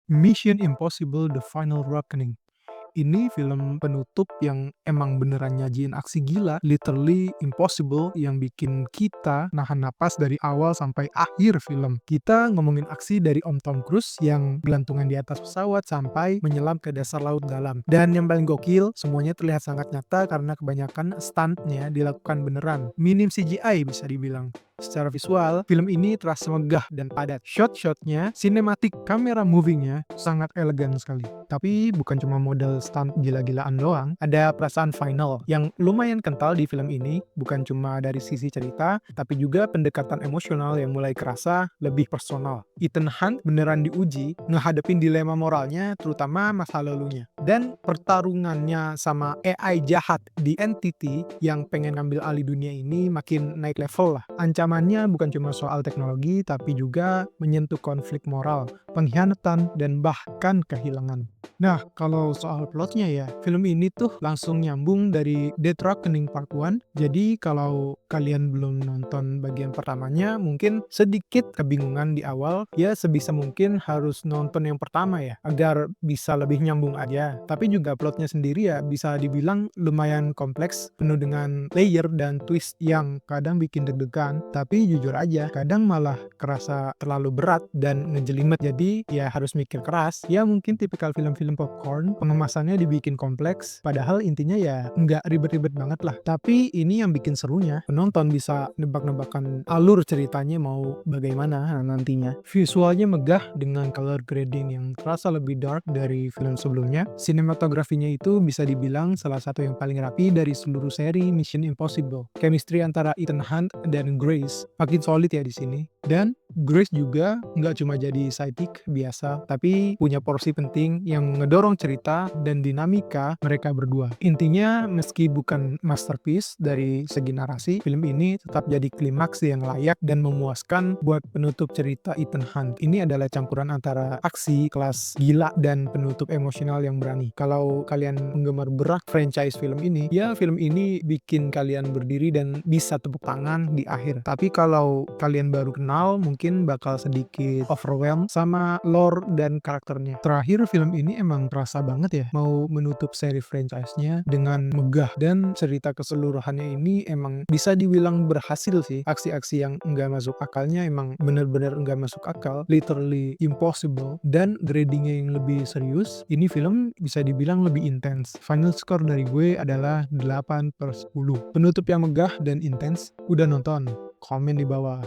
Mission Impossible: The Final Reckoning. Ini film penutup yang emang beneran nyajiin aksi gila, literally impossible, yang bikin kita nahan napas dari awal sampai akhir film. Kita ngomongin aksi dari Om Tom Cruise yang gelantungan di atas pesawat sampai menyelam ke dasar laut dalam. Dan yang paling gokil, semuanya terlihat sangat nyata karena kebanyakan stuntnya dilakukan beneran. Minim CGI bisa dibilang. Secara visual, film ini terasa megah dan padat. Shot-shotnya, cinematic camera movingnya sangat elegan sekali. Tapi bukan cuma model stunt gila-gilaan doang, ada perasaan final yang lumayan kental di film ini, bukan cuma dari sisi cerita, tapi juga pendekatan emosional yang mulai kerasa lebih personal. Ethan Hunt beneran diuji, ngehadapin dilema moralnya, terutama masa lalunya. Dan pertarungannya sama AI jahat di Entity yang pengen ngambil alih dunia ini makin naik level lah. Ancamannya bukan cuma soal teknologi, tapi juga menyentuh konflik moral, pengkhianatan, dan bahkan kehilangan. Nah, kalau soal plotnya ya, film ini tuh langsung nyambung dari Death Reckoning Part 1. Jadi kalau kalian belum nonton bagian pertamanya, mungkin sedikit kebingungan di awal, ya sebisa mungkin harus nonton yang pertama ya, agar bisa lebih nyambung aja. Tapi juga plotnya sendiri ya bisa dibilang lumayan kompleks, penuh dengan layer dan twist yang kadang bikin deg-degan, tapi jujur aja, kadang malah kerasa terlalu berat dan ngejelimet, jadi ya harus mikir keras. Ya mungkin tipikal film-film popcorn, pengemasannya dibikin kompleks, padahal intinya ya nggak ribet-ribet banget lah. Tapi ini yang bikin serunya, penonton bisa nebak-nebakan alur ceritanya mau bagaimana nantinya. Visualnya megah dengan color grading yang terasa lebih dark dari film sebelumnya. Sinematografinya itu bisa dibilang salah satu yang paling rapi dari seluruh seri Mission Impossible. Chemistry antara Ethan Hunt dan Grace makin solid ya di sini. Dan Grace juga nggak cuma jadi sidekick biasa, tapi punya porsi penting yang ngedorong cerita dan dinamika mereka berdua. Intinya, meski bukan masterpiece dari segi narasi, film ini tetap jadi klimaks yang layak dan memuaskan buat penutup cerita Ethan Hunt. Ini adalah campuran antara aksi, kelas gila, dan penutup emosional yang berani. Kalau kalian penggemar berat franchise film ini, ya film ini bikin kalian berdiri dan bisa tepuk tangan di akhir. Tapi kalau kalian baru kenal, mungkin bakal sedikit overwhelmed sama lore dan karakternya. Terakhir, film ini emang terasa banget ya mau menutup seri franchise-nya dengan megah, dan cerita keseluruhannya ini emang bisa dibilang berhasil sih. Aksi-aksi yang nggak masuk akalnya emang bener-bener nggak masuk akal, literally impossible, dan gradingnya yang lebih serius. Ini film bisa dibilang lebih intens. Final score dari gue adalah 8/10. Penutup yang megah dan intens. Udah nonton? Komen di bawah.